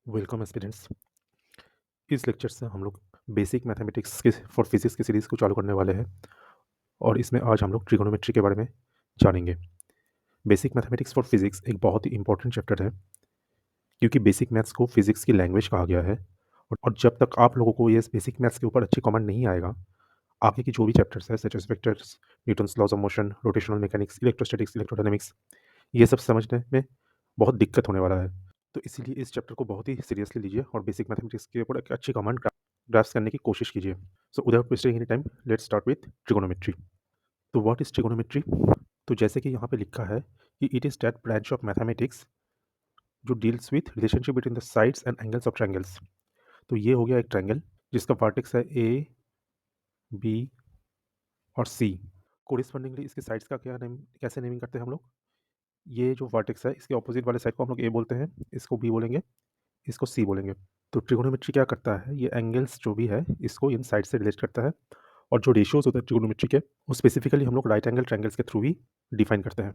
Welcome students. इस lecture से हम लोग बेसिक मैथमेटिक्स के फॉर फिजिक्स की सीरीज़ को चालू करने वाले हैं और इसमें आज हम लोग ट्रिगोनोमेट्री के बारे में जानेंगे। बेसिक मैथमेटिक्स फॉर फिजिक्स एक बहुत ही इंपॉर्टेंट चैप्टर है क्योंकि बेसिक मैथ्स को फिजिक्स की लैंग्वेज कहा गया है। और जब तक आप लोगों को ये बेसिक मैथ्स के ऊपर अच्छी कमांड नहीं आएगा, आगे की जो भी चैप्टर्स है such as vectors, Newton's laws of motion, rotational mechanics, electrostatics, electrodynamics, ये सब समझने में बहुत दिक्कत होने वाला है। तो इसीलिए इस चैप्टर को बहुत ही सीरियसली लीजिए और बेसिक मैथमेटिक्स के ऊपर एक अच्छी कमांड ग्रास्प करने की कोशिश कीजिए। So without wasting any time let's start with trigonometry. तो व्हाट इज ट्रिगोनोमेट्री? तो जैसे कि यहाँ पे लिखा है कि it is that branch of mathematics जो deals with relationship between the sides and angles of triangles. तो ये हो गया एक ट्रायंगल जिसका वर्टेक्स है ए, बी और सी। कोरिस्पॉन्डिंगली इसके साइड्स का क्या नेम, कैसे नेमिंग करते हैं हम लोग? ये जो वर्टेक्स है इसके ऑपोजिट वाले साइड को हम लोग ए बोलते हैं, इसको बी बोलेंगे, इसको सी बोलेंगे। तो ट्रिगोनोमेट्री क्या करता है, ये एंगल्स जो भी है इसको इन साइड से रिलेट करता है और जो रेशियोज होते हैं ट्रिगोनोमेट्री के वो स्पेसिफिकली हम लोग राइट एंगल ट्रायंगल्स के थ्रू ही डिफाइन करते हैं।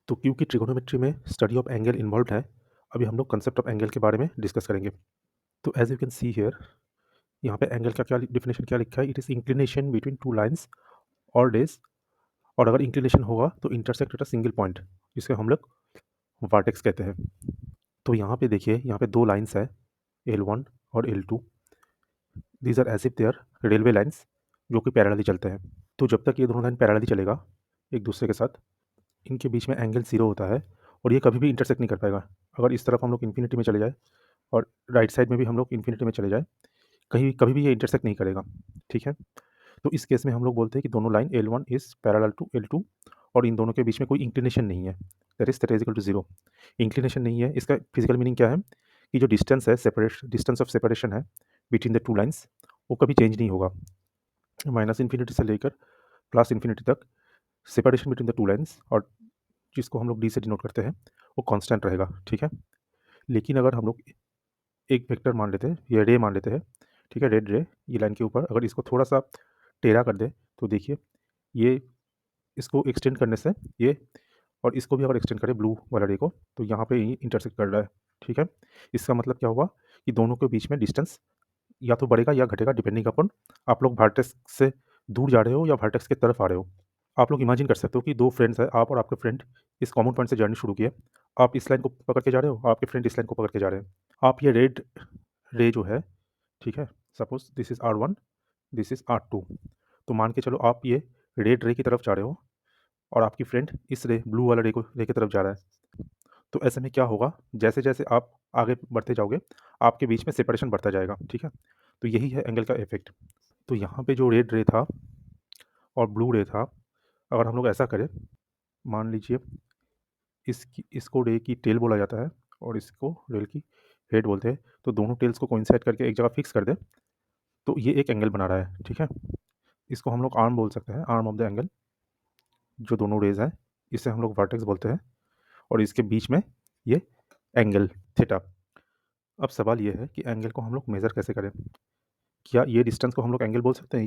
तो क्योंकि ट्रिगोनोमेट्री में स्टडी ऑफ एंगल इन्वॉल्व है, अभी हम लोग कंसेप्ट ऑफ एंगल के बारे में डिस्कस करेंगे। तो as you can see here, यहाँ पे एंगल का क्या डिफिनेशन क्या लिखा है, it is inclination between two lines और डेज। और अगर इंक्लिनेशन होगा तो intersect at a single point, जिसके हम लोग वर्टेक्स कहते हैं। तो यहाँ पे देखिए, यहाँ पे दो लाइन्स है L1 और L2। These are as if they are railway lines जो कि पैरेलली चलते हैं। तो जब तक ये दोनों लाइन पैरेलली चलेगा एक दूसरे के साथ, इनके बीच में एंगल ज़ीरो होता है और ये कभी भी इंटरसेक्ट नहीं कर पाएगा। अगर इस तरफ हम लोग इन्फिनिटी में चले जाए और राइट साइड में भी हम लोग इन्फिनिटी में चले जाए, कहीं कभी भी ये इंटरसेक्ट नहीं करेगा। ठीक है, तो इस केस में हम लोग बोलते हैं कि दोनों line L1 is parallel to L2 और इन दोनों के बीच में कोई इंक्लिनेशन नहीं है, that is equal to zero. Inclination नहीं है, इसका फिजिकल मीनिंग क्या है कि जो डिस्टेंस है, डिस्टेंस ऑफ सेपरेशन है बिटवीन द टू लाइन्स, वो कभी चेंज नहीं होगा। माइनस इन्फिनिटी से लेकर प्लस इन्फिनिटी तक separation between the two lines, और जिसको हम लोग डी से डिनोट करते हैं, वो कांस्टेंट रहेगा। ठीक है, लेकिन अगर हम लोग एक वेक्टर मान लेते हैं, ये रे मान लेते हैं, ठीक है, रेड रे, ये लाइन के ऊपर अगर इसको थोड़ा सा टेढ़ा कर दे तो देखिए, ये इसको एक्सटेंड करने से ये, और इसको भी अगर एक्सटेंड करें ब्लू वाला रे को, तो यहाँ पे ये इंटरसेक्ट कर रहा है। ठीक है, इसका मतलब क्या हुआ कि दोनों के बीच में डिस्टेंस या तो बढ़ेगा या घटेगा, डिपेंडिंग अपॉन आप लोग वर्टेक्स से दूर जा रहे हो या वर्टेक्स की तरफ आ रहे हो। आप लोग इमेजिन कर सकते हो कि दो फ्रेंड्स हैं, आप और आपके फ्रेंड इस कॉमन पॉइंट से जर्नी शुरू किए। आप इस लाइन को पकड़ के जा रहे हो, आपके फ्रेंड इस लाइन को पकड़ के जा रहे हैं। आप ये रेड रे जो है, ठीक है, suppose this is R1, this is R2। तो मान के चलो आप ये रेड रे की तरफ जा रहे हो और आपकी फ्रेंड इस रे ब्लू वाला रे की तरफ जा रहा है। तो ऐसे में क्या होगा, जैसे जैसे आप आगे बढ़ते जाओगे आपके बीच में सेपरेशन बढ़ता जाएगा। ठीक है, तो यही है एंगल का इफेक्ट। तो यहाँ पे जो रेड रे था और ब्लू रे था, अगर हम लोग ऐसा करें, मान लीजिए इसको रे की टेल बोला जाता है और इसको रेल की हेड बोलते हैं। तो दोनों टेल्स को कोइंसाइड करके एक जगह फिक्स कर दे तो ये एक एंगल बना रहा है। ठीक है, इसको हम लोग आर्म बोल सकते हैं, आर्म ऑफ द एंगल। जो दोनों रेज हैं इसे हम लोग वर्टेक्स बोलते हैं और इसके बीच में ये एंगल थीटा। अब सवाल ये है कि एंगल को हम लोग मेज़र कैसे करें? क्या ये डिस्टेंस को हम लोग एंगल बोल सकते हैं?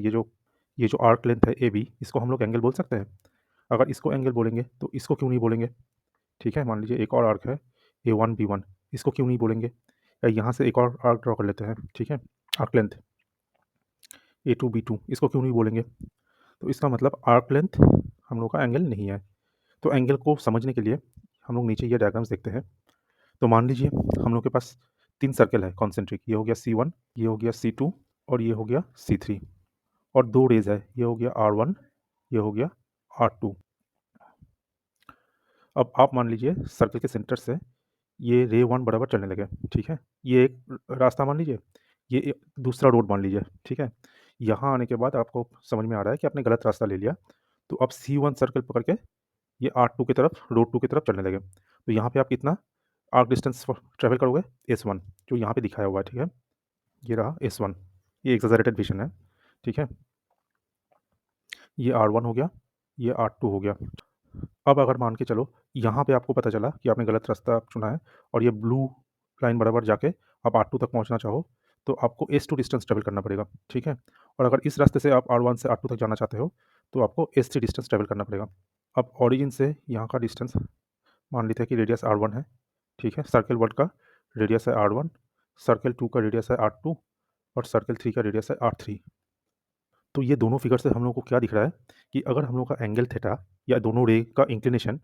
ये जो आर्क लेंथ है ए बी, इसको हम लोग एंगल बोल सकते हैं? अगर इसको एंगल बोलेंगे तो इसको क्यों नहीं बोलेंगे? ठीक है, मान लीजिए एक और आर्क है A1 B1, इसको क्यों नहीं बोलेंगे? या यहाँ से एक और आर्क ड्रॉ कर लेते हैं, ठीक है, आर्क लेंथ A2 B2, इसको क्यों नहीं बोलेंगे? तो इसका मतलब आर्क लेंथ हम लोग का एंगल नहीं है। तो एंगल को समझने के लिए हम लोग नीचे ये डायग्राम्स देखते हैं। तो मान लीजिए हम लोग के पास 3 सर्कल है कॉन्सेंट्रिक, ये हो गया C1, ये हो गया C2 और ये हो गया C3, और 2 रेज़ है, ये हो गया R1, ये हो गया R2। अब आप मान लीजिए सर्कल के सेंटर से ये रे 1 बराबर चलने लगे। ठीक है, ये एक रास्ता मान लीजिए, ये एक दूसरा रोड मान लीजिए। ठीक है, यहाँ आने के बाद आपको समझ में आ रहा है कि आपने गलत रास्ता ले लिया, तो अब C1 सर्कल पकड़ के ये R2 की तरफ, रोड 2 की तरफ चलने लगे। तो यहाँ पे आप कितना आर्क डिस्टेंस ट्रैवल करोगे? S1, जो यहाँ पे दिखाया हुआ है। ठीक है, ये रहा S1, ये एक्सैजरेटेड विज़न है। ठीक है, ये R1 हो गया, ये R2 हो गया। अब अगर मान के चलो यहाँ पे आपको पता चला कि आपने गलत रास्ता चुना है और ये ब्लू लाइन बराबर जाके आप R2 तक पहुँचना चाहो, तो आपको S2 डिस्टेंस ट्रैवल करना पड़ेगा। ठीक है, और अगर इस रास्ते से आप R1 से R2 तक जाना चाहते हो तो आपको S3 डिस्टेंस ट्रैवल करना पड़ेगा। अब ऑरिजिन से यहाँ का डिस्टेंस मान लेते हैं कि रेडियस R1 है। ठीक है, सर्कल वर्ड का रेडियस है R1, सर्कल 2 का रेडियस है R2 और सर्कल 3 का रेडियस है R3। तो ये दोनों फिगर से हम लोग को क्या दिख रहा है कि अगर हम लोग का एंगल थीटा या दोनों रे का इंक्लिनेशन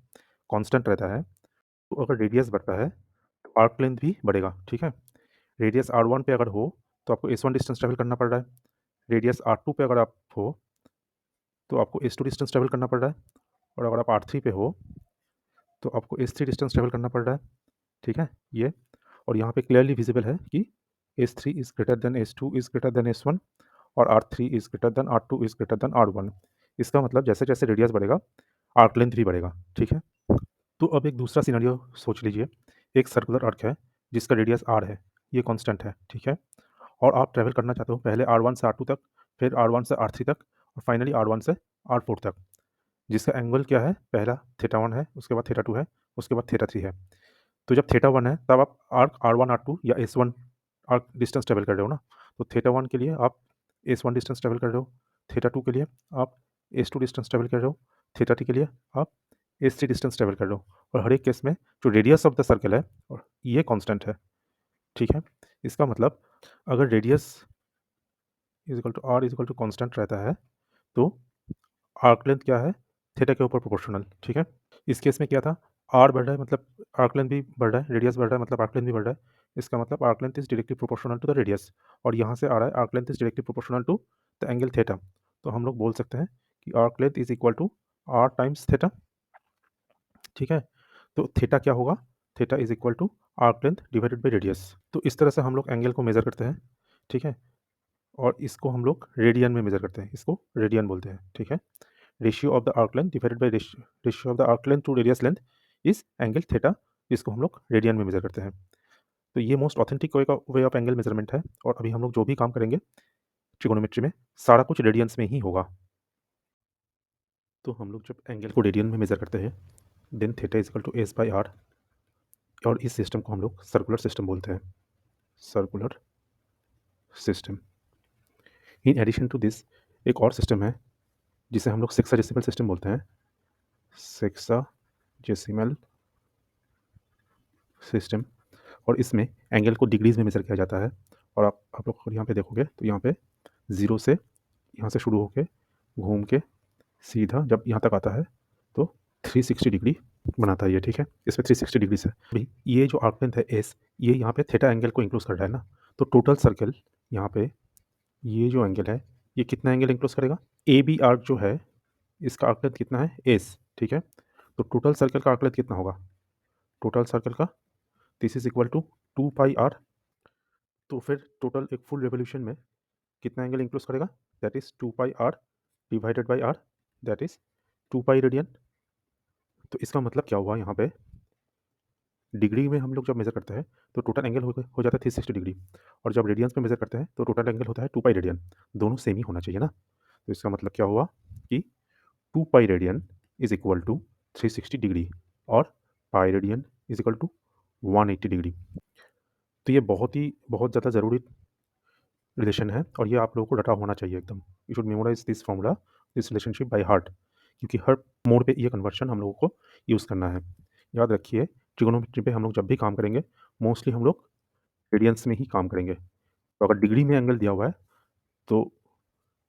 कांस्टेंट रहता है, तो अगर रेडियस बढ़ता है तो आर्क लेंथ भी बढ़ेगा, ठीक है? रेडियस R1 पे अगर हो तो आपको S1 डिस्टेंस ट्रैवल करना पड़ रहा है। रेडियस R2 पे अगर आप हो तो आपको S2 डिस्टेंस ट्रैवल करना पड़ रहा है और अगर आप R3 पे हो तो आपको S3 डिस्टेंस ट्रैवल करना पड़ रहा है, ठीक है? ये और यहाँ पे क्लियरली विजिबल है कि S3 is greater than S2 is greater than S1 और R3 is greater than R2 is greater than R1। इसका मतलब जैसे-जैसे रेडियस बढ़ेगा, आर्क लेंथ भी बढ़ेगा, ठीक है? तो अब एक दूसरा सिनेरियो सोच लीजिए। एक सर्कुलर आर्क है जिसका रेडियस R है, ये कांस्टेंट है, ठीक है? और आप ट्रैवल करना चाहते हो पहले R1 से R2 तक, फिर R1 से R3 तक और फाइनली R1 से R4 तक, जिसका एंगल क्या है? पहला थीटा 1 है, उसके बाद थीटा 2 है, उसके बाद थीटा 3 है। तो जब थीटा 1 है तब आप आर्क R1 R2 या S1 आर्क डिस्टेंस ट्रैवल कर रहे हो ना, तो थीटा 1 के लिए आप S1 डिस्टेंस ट्रैवल कर रहे हो, थीटा 2 के लिए आप S2 डिस्टेंस ट्रैवल कर रहे हो, थीटा 3 के लिए आप S3 डिस्टेंस ट्रैवल कर रहे हो और हर एक केस में जो रेडियस ऑफ द सर्कल है और ये कांस्टेंट है, ठीक है? इसका मतलब अगर radius is equal to R is equal to constant रहता है, तो आर्क लेंथ क्या है? थीटा के ऊपर प्रोपोर्शनल, ठीक है? इस केस में क्या था? R बढ़ रहा है मतलब आर्क लेंथ भी बढ़ रहा है, रेडियस बढ़ रहा है मतलब आर्क लेंथ भी बढ़ रहा है। इसका मतलब arc length is directly proportional to the radius और यहाँ से आ रहा है arc length is directly proportional to the angle theta. तो हम लोग बोल सकते हैं कि arc length is equal to R times theta, ठीक है? तो थीटा क्या होगा? Theta is equal to arc length divided by radius. तो इस तरह से हम लोग एंगल को मेज़र करते हैं, ठीक है? और इसको हम लोग रेडियन में मेज़र करते हैं, इसको रेडियन बोलते हैं, ठीक है? Ratio of the arc length divided by ratio of the arc length to radius length is angle theta, जिसको हम लोग रेडियन में मेज़र करते हैं। तो ये most authentic way of angle measurement है और अभी हम लोग जो भी काम करेंगे ट्रिगोनोमेट्री में, सारा कुछ रेडियंस में ही होगा। तो हम लोग जब एंगल को रेडियन में मेज़र करते हैं, then theta is equal to S by R और इस सिस्टम को हम लोग सर्कुलर सिस्टम बोलते हैं, circular system. In addition to this एक और सिस्टम है जिसे हम लोग सेक्साजेसिमल सिस्टम बोलते हैं, सेक्साजेसिमल सिस्टम। और इसमें एंगल को डिग्रीज़ में मेज़र किया जाता है और आप लोग यहाँ पे देखोगे तो यहाँ पे 0 से यहाँ से शुरू होके घूम के सीधा जब यहाँ तक आता है तो 360 डिग्री बनाता है ये, ठीक है? इसमें 360 डिग्री से अभी ये जो आर्क लेंथ है एस, ये यहाँ पे थीटा एंगल को इंक्लूड कर रहा है ना, तो टोटल सर्कल यहाँ पे ये जो एंगल है ये कितना एंगल इंक्लूड करेगा? ए बी आर्क जो है इसका आर्क लेंथ कितना है? एस, ठीक है? तो टोटल सर्कल का आर्क लेंथ कितना होगा? टोटल सर्कल का this is equal to 2 pi R. तो फिर टोटल एक फुल रेवोल्यूशन में कितना एंगल इंक्लूड करेगा? That is 2 pi R divided by R, that is 2 pi radian. तो इसका मतलब क्या हुआ यहाँ पे? डिग्री में हम लोग जब मेज़र करते हैं तो टोटल एंगल हो जाता है 360 डिग्री और जब रेडियंस में मेज़र करते हैं तो टोटल एंगल होता है 2 पाई रेडियन। दोनों सेम ही होना चाहिए ना? तो इसका मतलब क्या हुआ कि 2 pi radian is equal to 360 degree और pi radian is equal to 180 degree. तो ये बहुत ज़्यादा ज़रूरी रिलेशन है और ये आप लोगों को रटा होना चाहिए एकदम। You should memorize this formula, this relationship by heart, क्योंकि हर मोड पे ये कन्वर्शन हम लोगों को यूज़ करना है। याद रखिए ट्रिगोनोमेट्री पे हम लोग जब भी काम करेंगे मोस्टली हम लोग रेडियंस में ही काम करेंगे। तो अगर डिग्री में एंगल दिया हुआ है तो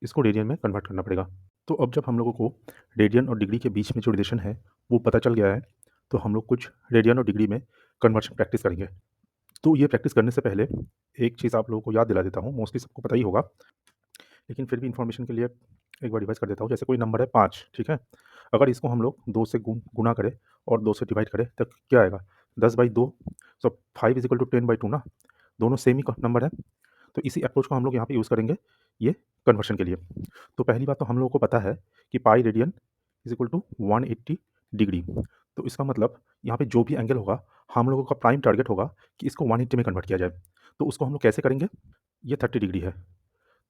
इसको रेडियन में कन्वर्ट करना पड़ेगा। तो अब जब हम लोगों को रेडियन और डिग्री के बीच में जो रिलेशन है वो पता चल गया है, तो हम लोग कुछ रेडियन और डिग्री में कन्वर्शन प्रैक्टिस करेंगे। तो ये प्रैक्टिस करने से पहले एक चीज़ आप लोगों को याद दिला देता हूँ, मोस्टली सबको पता ही होगा, लेकिन फिर भी इन्फॉर्मेशन के लिए एक बार रिवाइज़ कर देता हूँ। जैसे कोई नंबर है 5, ठीक है? अगर इसको हम लोग 2 से गुणा करें और 2 से डिवाइड करें तो क्या आएगा? 10/2, सो 5 इज़ इक्वल टू 10/2 ना? दोनों सेम ही क नंबर है। तो इसी अप्रोच को हम लोग यहाँ पे यूज़ करेंगे ये कन्वर्शन के लिए। तो पहली बात तो हम लोगों को पता है कि pi radian is equal to 180 degree. तो इसका मतलब यहाँ पे जो भी एंगल होगा, हम लोगों का प्राइम टारगेट होगा कि इसको 180 में कन्वर्ट किया जाए। तो उसको हम लोग कैसे करेंगे? ये 30 डिग्री है।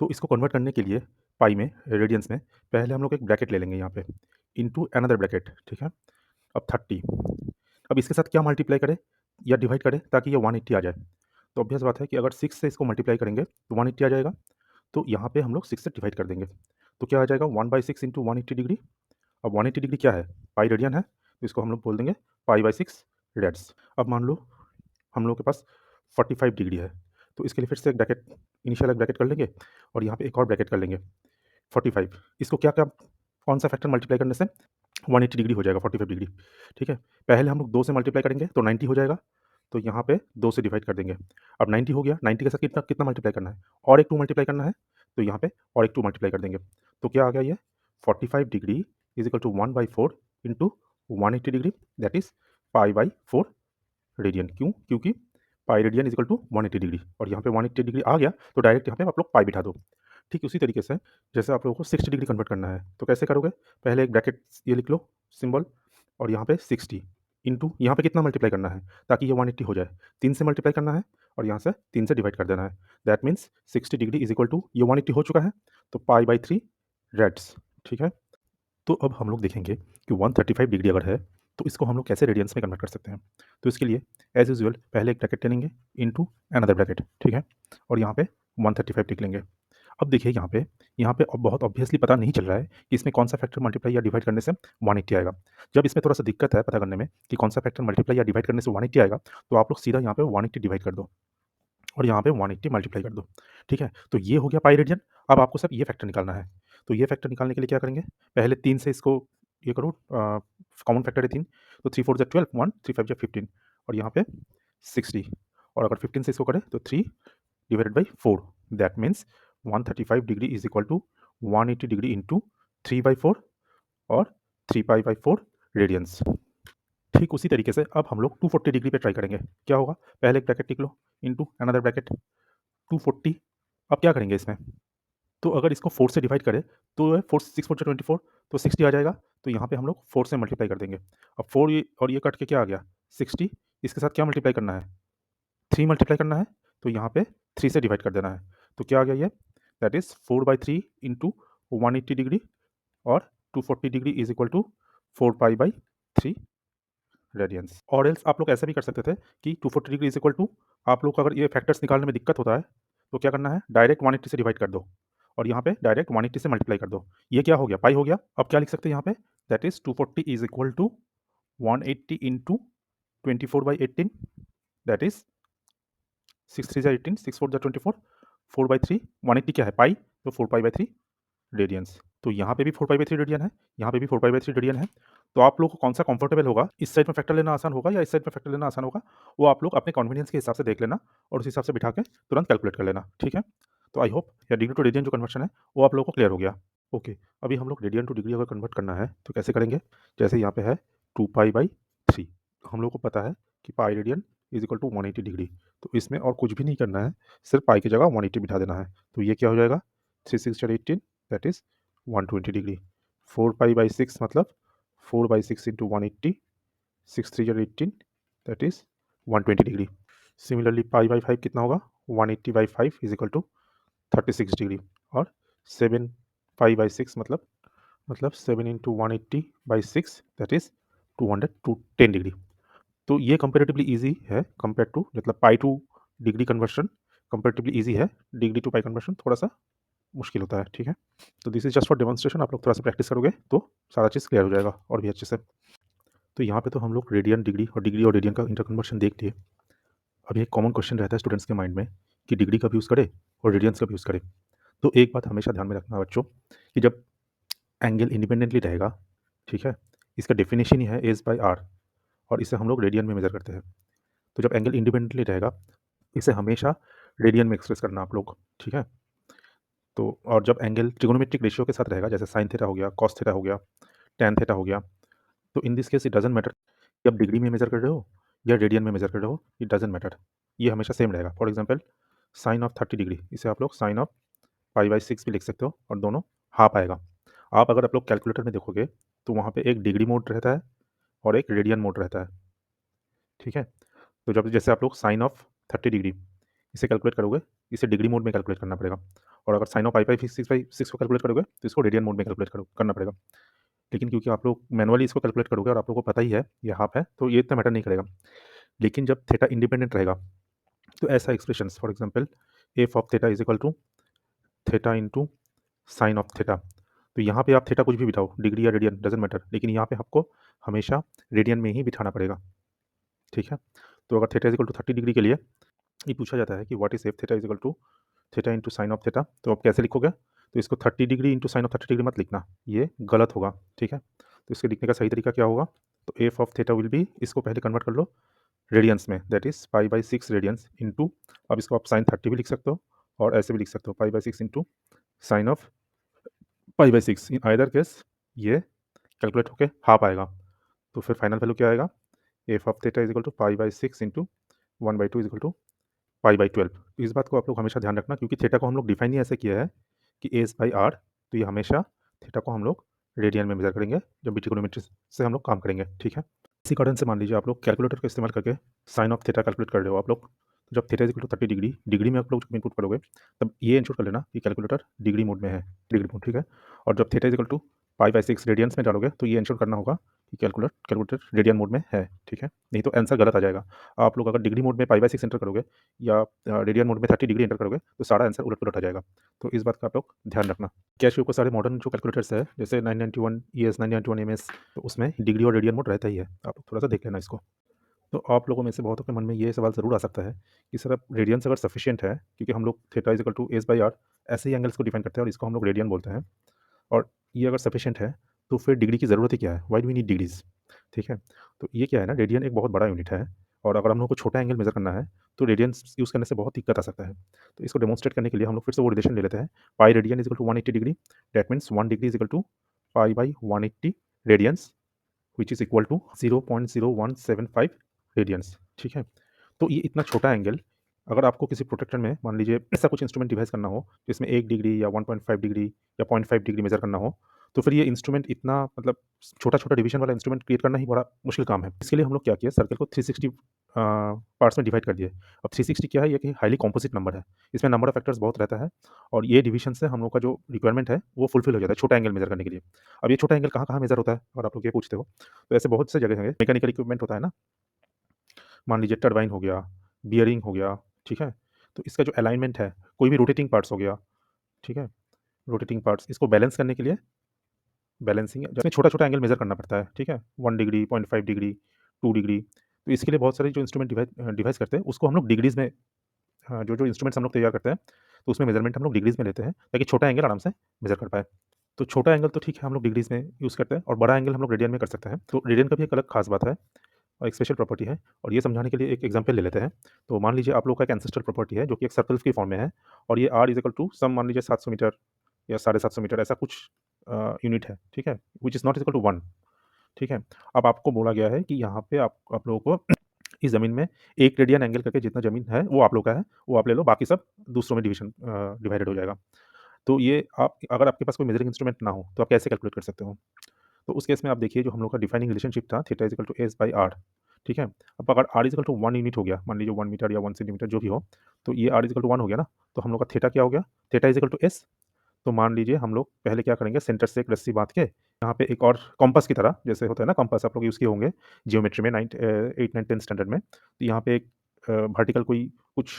तो इसको कन्वर्ट करने के लिए पाई में, रेडियंस में, पहले हम लोग एक ब्रैकेट ले लेंगे यहाँ पे, इनटू अनदर ब्रैकेट, ठीक है? अब 30, अब इसके साथ क्या मल्टीप्लाई करें या डिवाइड करें ताकि ये 180 आ जाए? तो ऑब्वियस बात है कि अगर 6 से इसको मल्टीप्लाई करेंगे तो 180 आ जाएगा। तो यहाँ पे हम लोग 6 से डिवाइड कर देंगे। तो क्या आ जाएगा? 1/6 इंटू 180 डिग्री। अब 180 डिग्री क्या है? पाई रेडियन है, तो इसको हम लोग बोल देंगे पाई बाई 6 रेड्स। अब मान लो हम लोग के पास 45 डिग्री है, तो इसके लिए फिर से एक ब्रैकेट, इनिशियल एक ब्रैकेट कर लेंगे और यहाँ पे एक और ब्रैकेट कर लेंगे 45। इसको क्या क्या कौन सा फैक्टर मल्टीप्लाई करने से 180 डिग्री हो जाएगा, 45 डिग्री। ठीक है, पहले हम लोग 2 से मल्टीप्लाई करेंगे तो 90 हो जाएगा, तो यहाँ पे 2 से डिवाइड कर देंगे। अब 90 हो गया, 90 के साथ कितना कितना मल्टीप्लाई करना है, और एक 2 मल्टीप्लाई करना है, तो यहाँ पे और एक 2 मल्टीप्लाई कर देंगे। तो क्या आ गया ये 45 degree is equal to 1/4 into 180 degree, that is π/4 radian. क्यों? क्योंकि pi radian is equal to 180 degree, और यहाँ पे 180 डिग्री आ गया तो डायरेक्ट यहाँ पे आप लोग पाई बिठा दो। ठीक उसी तरीके से जैसे आप लोगों को 60 डिग्री कन्वर्ट करना है, तो कैसे करोगे, पहले एक ब्रैकेट ये लिख लो सिंबल, और यहाँ पे 60 इंटू यहाँ पे कितना मल्टीप्लाई करना है ताकि ये 180 हो जाए, 3 से मल्टीप्लाई करना है और यहाँ से 3 से डिवाइड कर देना है। That means 60 degree is equal to ये 180 हो चुका है, तो π/3 रेड्स। ठीक है, तो अब हम लोग देखेंगे कि 135 डिग्री अगर है तो इसको हम लोग कैसे रेडियंस में कन्वर्ट कर सकते हैं। तो इसके लिए एज यूजुअल पहले एक ब्रैकेट लेंगे इंटू अनदर ब्रैकेट, ठीक है, और यहाँ पे 135 लिख लेंगे। अब देखिए यहाँ पे अब बहुत ऑब्वियसली पता नहीं चल रहा है कि इसमें कौन सा फैक्टर मल्टीप्लाई या डिवाइड करने से 180 आएगा। जब इसमें थोड़ा सा दिक्कत है पता करने में कि कौन सा फैक्टर मल्टीप्लाई या डिवाइड करने से 180 आएगा, तो आप लोग सीधा यहाँ पे 180 डिवाइड कर दो और यहाँ पे 180 मल्टीप्लाई कर दो। ठीक है, तो ये हो गया पाई रेडियन। अब आपको सब ये फैक्टर निकालना है, तो ये फैक्टर निकालने के लिए क्या करेंगे, पहले 3 से इसको ये करो, कॉमन फैक्टर है 3, तो 3 4 12, 1 3 5 15, और यहाँ पे 60, और अगर 15 से इसको करें तो 3 divided by 4, that means 135 degree is equal to 180 degree into 3/4 और 3π/4 रेडियंस। ठीक उसी तरीके से अब हम लोग 240 डिग्री पे ट्राई करेंगे। क्या होगा, पहले एक ब्रैकेट लिख लो इंटू अनदर ब्रैकेट 240। अब क्या करेंगे इसमें, तो अगर इसको 4 से डिवाइड करें तो 4 6 4 24, तो 60 आ जाएगा, तो यहाँ पे हम लोग 4 से मल्टीप्लाई कर देंगे। अब 4 ये और ये कट के क्या आ गया 60, इसके साथ क्या मल्टीप्लाई करना है 3 मल्टीप्लाई करना है, तो यहाँ पे 3 से डिवाइड कर देना है, तो क्या आ गया ये, दैट इज 4/3 इंटू 180 डिग्री और 240 degree is equal to 4π/3 radians. और एल्स आप लोग ऐसा भी कर सकते थे कि 240 डिग्री इज इक्वल टू, आप लोग को अगर ये फैक्टर्स निकालने में दिक्कत होता है तो क्या करना है, डायरेक्ट 180 से डिवाइड कर दो और यहाँ पे डायरेक्ट 180 से मल्टीप्लाई कर दो। ये क्या हो गया, पाई हो गया। अब क्या लिख सकते हैं यहाँ पे, that is 240 is equal to 180 into 24/18, that is 6 3 18, 6 4 24, 4/3, 180 क्या है पाई, तो 4π/3 रेडियंस। तो यहाँ पे भी 4π/3 रेडियन है, यहाँ पे भी 4π/3 रेडियन है। तो आप लोग को कौन सा कंफर्टेबल होगा, इस साइड में फैक्टर लेना आसान होगा या इस साइड में फैक्टर लेना आसान होगा, वो आप लोग अपने कन्वीनियंस के हिसाब से देख लेना और उस हिसाब से बिठा के तुरंत कैलकुलेट कर लेना। ठीक है, तो आई होप या डिग्री टू रेडियन जो कन्वर्शन है वो आप लोगों को क्लियर हो गया। ओके, अभी हम लोग रेडियन टू डिग्री अगर कन्वर्ट करना है तो कैसे करेंगे, जैसे यहाँ पे है 2π/3, हम लोग को पता है कि pi radian is equal to 180 degree, तो इसमें और कुछ भी नहीं करना है, सिर्फ पाई की जगह 180 बिठा देना है। तो ये क्या हो जाएगा 3 6 18, दैट इज 120 डिग्री। 4π/6 मतलब 4/6 इंटू 180, 6 3 18, दैट इज 120 डिग्री। सिमिलरली π/5 कितना होगा, 180/5 इज इक्वल टू 36 डिग्री, और 7π/6 मतलब 7 इंटू 180/6, दैट इज 210 डिग्री। तो ये कंपेरेटिवली ईजी है कंपेयर टू, मतलब pi to degree conversion comparatively easy है, डिग्री टू पाई कन्वर्शन थोड़ा सा मुश्किल होता है। ठीक है, तो this is just for demonstration, आप लोग थोड़ा सा प्रैक्टिस करोगे तो सारा चीज़ क्लियर हो जाएगा और भी अच्छे से। तो यहाँ पे तो हम लोग रेडियन डिग्री और रेडियन का इंटर कन्वर्शन देख लिए। अब एक कॉमन क्वेश्चन रहता है स्टूडेंट्स के माइंड में कि डिग्री कब यूज़ करें और रेडियंस कब यूज़ करें। तो एक बात हमेशा ध्यान में रखना बच्चों कि जब एंगल इंडिपेंडेंटली रहेगा, ठीक है, इसका डेफिनेशन ही है एज/आर, और इसे हम लोग रेडियन में मेजर करते हैं। तो जब एंगल इंडिपेंडेंटली रहेगा इसे हमेशा रेडियन में एक्सप्रेस करना आप लोग, ठीक है। तो और जब एंगल ट्रिगोनोमेट्रिक रेशियो के साथ रहेगा, जैसे साइन थीटा हो गया, कॉस थीटा हो गया, टैन थीटा हो गया, तो in this case it doesn't matter कि आप डिग्री में मेजर कर रहे हो या रेडियन में मेजर कर रहे हो, इट डजंट मैटर, ये हमेशा सेम रहेगा। For example sine of 30 degree, इसे आप लोग साइन ऑफ π/6 भी लिख सकते हो और दोनों हाफ आएगा। अगर आप लोग कैलकुलेटर में देखोगे तो वहाँ पे एक डिग्री मोड रहता है और एक रेडियन मोड रहता है। ठीक है, तो जब जैसे आप लोग साइन ऑफ 30 डिग्री इसे कैलकुलेट करोगे, इसे डिग्री मोड में कैलकुलेट करना पड़ेगा, और अगर साइन ऑफ π/6 को कैलकुलेट करोगे तो इसको रेडियन मोड में कैलकुलेट करना पड़ेगा। लेकिन क्योंकि आप लोग मैनुअली इसको कैलकुलेट करोगे और आप लोगों को पता ही है ये हाफ है, तो ये इतना मैटर नहीं करेगा। लेकिन जब थीटा इंडिपेंडेंट रहेगा तो ऐसा expressions, for example F of theta is equal to theta into sine of theta, तो यहाँ पे आप थीटा कुछ भी बिठाओ, डिग्री या रेडियन डजेंट मैटर, लेकिन यहाँ पे आपको हमेशा रेडियन में ही बिठाना पड़ेगा। ठीक है, तो अगर theta is equal to 30 degree के लिए ये पूछा जाता है कि what is F theta is equal to theta into sine of theta, तो आप कैसे लिखोगे? तो इसको 30 degree into sine of 30 degree मत लिखना, ये गलत होगा, ठीक है? तो इसके लिखने का सही तरीका क्या होगा? तो F of theta will be, इसको पहले कन्वर्ट कर लो रेडियंस में, दैट इज़ पाई/6 रेडियंस इंटू, अब इसको आप साइन 30 भी लिख सकते हो और ऐसे भी लिख सकते हो, पाई/6 इंटू साइन ऑफ पाई/6। इन आइदर केस ये कैलकुलेट होके हाफ आएगा, तो फिर फाइनल वैल्यू क्या आएगा? F of theta is equal to पाई/6 इंटू 1/2 इज इक्वल टू पाई/12। इस बात को आप लोग हमेशा ध्यान रखना, क्योंकि थीटा को हम लोग डिफाइन ही ऐसे किया है कि एस/आर, तो ये हमेशा थीटा को हम लोग रेडियन में मेजर करेंगे जब भी ट्रिगोनोमेट्री से हम लोग काम करेंगे, ठीक है? इसी कारण से मान लीजिए आप लोग कैलकुलेटर का इस्तेमाल करके साइन ऑफ थीटा कैलकुलेट कर रहे हो आप लोग, तो जब theta is equal to 30 degree, degree में आप लोग जब इनपुट करोगे तब ये इंश्योर कर लेना कि कैलकुलेटर डिग्री मोड में है, डिग्री मोड, ठीक है? और जब थीटा इज इक्वल टू पाई/6 रेडियंस में डालोगे तो ये इंश्योर करना होगा कि कैलकुलेटर रेडियन मोड में है, ठीक है? नहीं तो आंसर गलत आ जाएगा। आप लोग अगर डिग्री मोड में पाई/6 एंटर करोगे या रेडियन मोड में 30 डिग्री एंटर करोगे तो सारा आंसर उलट-पुलट आ जाएगा। तो इस बात का आप लोग ध्यान रखना। कैसियो के सारे मॉडर्न जो कैलकुलेटर्स है, जैसे 991 ईएस, 991 एमएस, तो उसमें डिग्री और रेडियन मोड रहता ही है। आप लोग थोड़ा-सा देख लेना इसको। तो आप लोगों में से बहुतों के मन में ये सवाल ज़रूर आ सकता है कि सर अब रेडियंस अगर सफिशिएंट है, क्योंकि हम लोग थीटा इज इक्वल टू एस/आर ऐसे ही एंगल्स को डिफाइन करते हैं और इसको हम लोग रेडियन बोलते हैं, और ये अगर सफिशिएंट है तो फिर डिग्री की ज़रूरत ही क्या है? Why do we need degrees? ठीक है? तो ये क्या है ना, रेडियन एक बहुत बड़ा यूनिट है और अगर हम लोग को छोटा एंगल मेज़र करना है तो रेडियंस यूज़ करने से बहुत दिक्कत आ सकता है। तो इसको डेमोंस्ट्रेट करने के लिए हम लोग फिर से वो रिलेशन ले लेते हैं, pi radian is equal to 180 degree, that means 1 degree is equal to पाई/180 radians, which is equal to 0.0175 radians, ठीक है? तो ये इतना छोटा एंगल, अगर आपको किसी प्रोटेक्टर में मान लीजिए ऐसा कुछ इंस्ट्रूमेंट डिवाइस करना हो, जिसमें 1 डिग्री या 1.5 डिग्री या 0.5 डिग्री मेज़र करना हो, तो फिर ये इंस्ट्रूमेंट इतना मतलब छोटा-छोटा डिवीज़न वाला इंस्ट्रूमेंट क्रिएट करना ही बड़ा मुश्किल काम है। इसके लिए हम लोग क्या किए, सर्कल को 360 पार्ट्स में डिवाइड कर दिए। अब 360 क्या है, ये कि हाइली कॉम्पोजिट नंबर है। इसमें नंबर ऑफ फैक्टर्स बहुत रहता है और ये डिवीज़न से हम लोग का जो रिक्वायरमेंट है, वो फुलफिल हो जाता है छोटा एंगल मेज़र करने के लिए। अब ये छोटा एंगल कहाँ-कहाँ मेज़र होता है? अगर आप लोग ये पूछते हो, तो ऐसे बहुत से जगह है, मैकेनिकल इक्विपमेंट होता है ना, मान लीजिए टरबाइन हो गया, बियरिंग हो गया, ठीक है? तो इसका जो अलाइनमेंट है, कोई भी रोटेटिंग पार्ट्स हो गया, ठीक है? रोटेटिंग पार्ट्स, इसको बैलेंस करने के लिए बैलेंसिंग जिसमें छोटा-छोटा एंगल मेज़र करना पड़ता है, ठीक है? 1 डिग्री, 0.5 डिग्री, 2 डिग्री, तो इसके लिए बहुत सारे जो इंस्ट्रूमेंट डिवाइस करते हैं, उसको हम लोग डिग्रीज़ में, जो इंस्ट्रूमेंट्स हम लोग तैयार करते हैं, तो उसमें मेज़रमेंट हम लोग डिग्रीज़ में लेते हैं, ताकि छोटा एंगल आराम से मेज़र कर पाएँ। तो छोटा एंगल तो ठीक है, हम लोग डिग्रीज़ में यूज़ करते हैं और बड़ा एंगल हम लोग रेडियन में कर सकते हैं। तो रेडियन का भी एक अलग ख़ास बात है और एक स्पेशल प्रॉपर्टी है, और ये समझाने के लिए एक एग्जांपल ले लेते हैं। तो मान लीजिए आप लोग का एक एंसेस्ट्रल प्रॉपर्टी है, जो कि एक सर्कल की फॉर्म में है और ये r is equal to some, मान लीजिए 700 मीटर या 750 मीटर, ऐसा कुछ यूनिट है, ठीक है? Which is not equal to 1, ठीक है? अब आपको बोला गया है कि यहाँ पे आप लोगों को इस ज़मीन में 1 रेडियन एंगल करके जितना ज़मीन है, वो आप लोग का है, वो आप ले लो, बाकी सब दूसरों में डिवाइडेड हो जाएगा। तो ये आप, अगर आपके पास कोई मेजरिंग इंस्ट्रूमेंट ना हो, तो आप कैसे कैलकुलेट कर सकते हो? तो उस केस में आप देखिए, जो हम लोग का डिफाइनिंग रिलेशनशिप था, theta is equal to S R, ठीक है? अब अगर r is equal to 1 unit हो गया, मान लीजिए 1 मीटर या 1 सेंटीमीटर जो भी हो, तो ये r इज़ इक्वल टू 1 हो गया ना, तो हम लोग का थीटा क्या हो गया? Theta is equal to s। तो मान लीजिए हम लोग पहले क्या करेंगे, सेंटर से एक रस्सी बाँध के, यहाँ पे एक और कॉम्पास की तरह, जैसे होता है ना कॉम्पास, आप लोग यूज़ किए होंगे जियोमेट्री में 8, 9, 10 स्टैंडर्ड में। तो यहाँ पे एक वर्टिकल कोई कुछ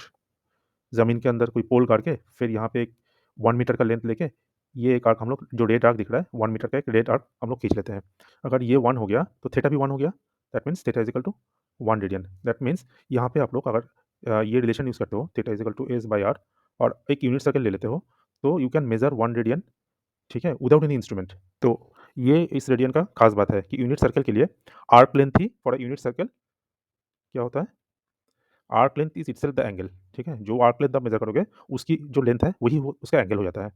ज़मीन के अंदर कोई पोल गाड़ के, फिर यहाँ पे एक 1 मीटर का लेंथ लेके, ये एक आर्क हम लोग, जो रेड आर्क दिख रहा है 1 मीटर का एक रेड आर्क हम लोग खींच लेते हैं। अगर ये 1 हो गया तो थीटा भी 1 हो गया, that means theta is equal to 1 radian. That means यहाँ पे आप लोग अगर ये रिलेशन यूज़ करते हो, थीटा इज़ इक्वल टू एस/आर, और एक यूनिट सर्कल ले लेते हो, तो यू कैन मेज़र 1 रेडियन, ठीक है? Without any instrument. तो ये इस रेडियन का खास बात है कि यूनिट सर्कल के लिए arc length he for a unit circle क्या होता है? Arc length is itself the angle, ठीक है? जो आर्क लेंथ आप मेज़र करोगे, उसकी जो लेंथ है, वही वो उसका एंगल हो जाता है।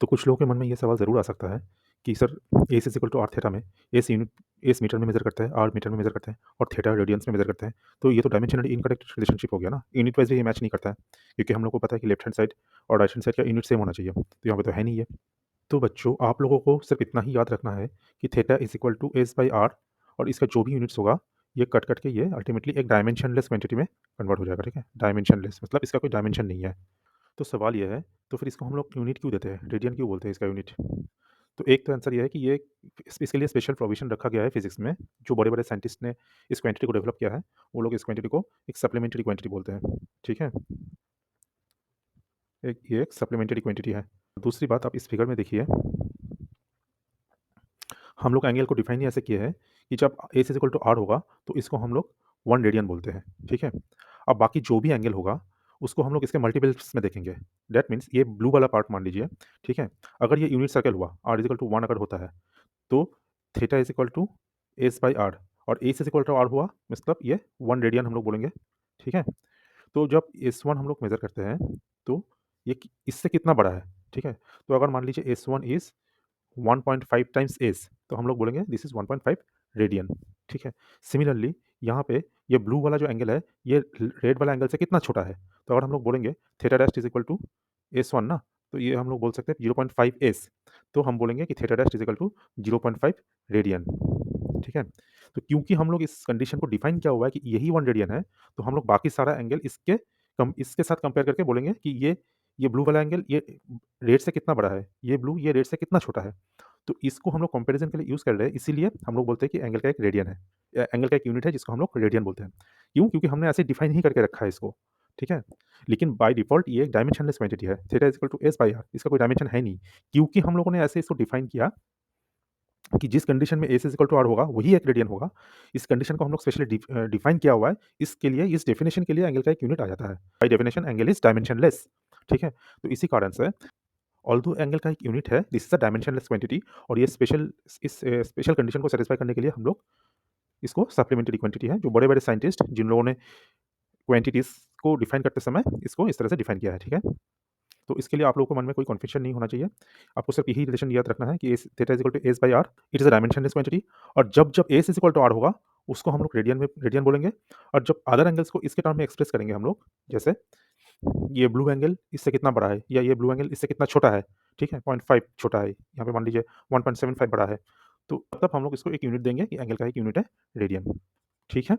तो कुछ लोगों के मन में ये सवाल ज़रूर आ सकता है कि sir S is equal to R theta में, एस मीटर में मेज़र करता है, आर मीटर में मेज़र करते हैं और थीटा रेडियंस में मेज़र करते हैं। तो ये तो डायमेंशनली इनकरेक्ट रिलेशनशिप हो गया ना, यूनिट वाइज़ भी ये मैच नहीं करता है, क्योंकि हम लोग को पता है कि लेफ्ट हैंड साइड और राइट हैंड साइड का यूनिट सेम होना चाहिए। तो यहाँ पे तो है नहीं ये। तो बच्चों, आप लोगों को सिर्फ इतना ही याद रखना है कि थीटा इज़ इक्वल टू एस/आर, और इसका जो भी यूनिट्स होगा, ये कट-कट के ये अल्टीमेटली एक डायमेंशनलेस क्वांटिटी में कन्वर्ट हो जाएगा, ठीक है? डायमेंशनलेस मतलब इसका कोई डायमेंशन नहीं है। तो सवाल ये है, तो फिर इसको हम लोग यूनिट क्यों देते हैं? रेडियन क्यों बोलते हैं इसका यूनिट? तो एक तो आंसर ये है कि ये इसके लिए स्पेशल प्रोविज़न रखा गया है फिज़िक्स में, जो बड़े-बड़े साइंटिस्ट ने इस क्वांटिटी को डेवलप किया है, वो लोग इस क्वांटिटी को एक सप्लीमेंट्री क्वांटिटी बोलते हैं, ठीक है? ये एक सप्लीमेंट्री क्वांटिटी है। दूसरी बात, आप इस फिगर में देखिए, हम लोग एंगल को डिफाइन ही ऐसे किए हैं कि जब S is equal to R होगा, तो इसको हम लोग 1 रेडियन बोलते हैं, ठीक है? अब बाकी जो भी एंगल होगा, उसको हम लोग इसके मल्टीपल्स में देखेंगे। दैट मीन्स ये ब्लू वाला पार्ट मान लीजिए, ठीक है? अगर ये यूनिट सर्कल हुआ, r इज़ इक्वल टू 1 अगर होता है, तो theta is equal to S by R, और S is equal to R हुआ, मतलब ये 1 रेडियन हम लोग बोलेंगे, ठीक है? तो जब S1 हम लोग मेज़र करते हैं, तो ये इससे कितना बड़ा है, ठीक है? तो अगर मान लीजिए S1 इज़ 1.5 टाइम्स एस, तो हम लोग बोलेंगे दिस इज़ 1.5 रेडियन, ठीक है? सिमिलरली यहाँ पे ये ब्लू वाला जो एंगल है, ये रेड वाला एंगल से कितना छोटा है? तो अगर हम लोग बोलेंगे theta dash is equal to S1 ना, तो ये हम लोग बोल सकते हैं 0.5 एस, तो हम बोलेंगे कि theta dash is equal to 0.5 radian, ठीक है? तो क्योंकि हम लोग इस कंडीशन को डिफाइन किया हुआ है कि यही 1 रेडियन है, तो हम लोग बाकी सारा एंगल इसके साथ कंपेयर करके बोलेंगे कि ये ब्लू वाला एंगल ये रेड से कितना बड़ा है, ये ब्लू ये रेड से कितना छोटा है। तो इसको हम लोग कंपैरिज़न के लिए यूज़ कर रहे हैं, इसीलिए हम लोग बोलते हैं कि एंगल का एक रेडियन है। एंगल का एक यूनिट है जिसको हम लोग रेडियन बोलते हैं। क्यों? क्योंकि हमने ऐसे डिफाइन ही करके रखा है इसको, ठीक है? लेकिन बाय डिफ़ॉल्ट ये एक डायमेंशनलेस क्वांटिटी है। Theta is equal to S by R, इसका कोई डायमेंशन है नहीं। क्योंकि हम लोगों ने ऐसे इसको डिफाइन किया कि जिस कंडीशन में S is equal to R होगा, वही एक रेडियन होगा। इस कंडीशन को हम लोग स्पेशली डिफाइन किया हुआ है। इसके लिए इस डेफिनिशन के लिए एंगल का एक यूनिट आ जाता है। By definition angle is dimensionless, ठीक है? तो इसी कारण से ऑल्दो एंगल का एक यूनिट है, this is a dimensionless quantity, और ये स्पेशल कंडीशन को सैटिस्फाई करने के लिए हम लोग इसको सप्लीमेंट्री क्वांटिटी है, जो बड़े-बड़े साइंटिस्ट जिन लोगों ने क्वांटिटीज़ को डिफाइन करते समय इसको इस तरह से डिफाइन किया है, ठीक है? तो इसके लिए आप लोगों को मन में कोई कन्फ्यूजन नहीं होना चाहिए। आपको सिर्फ यही रिलेशन याद रखना है कि S theta is equal to S by R, it is a dimensionless quantity, और जब S is equal to R होगा, उसको हम लोग रेडियन बोलेंगे, और जब अदर एंगल्स को इसके टर्म में एक्सप्रेस करेंगे हम लोग, जैसे ये ब्लू एंगल इससे कितना बड़ा है, या ये ब्लू एंगल इससे कितना छोटा है, ठीक है? 0.5 छोटा है, यहाँ पे मान लीजिए 1.75 बड़ा है, तो तब हम लोग इसको एक यूनिट देंगे कि एंगल का एक यूनिट है रेडियन, ठीक है?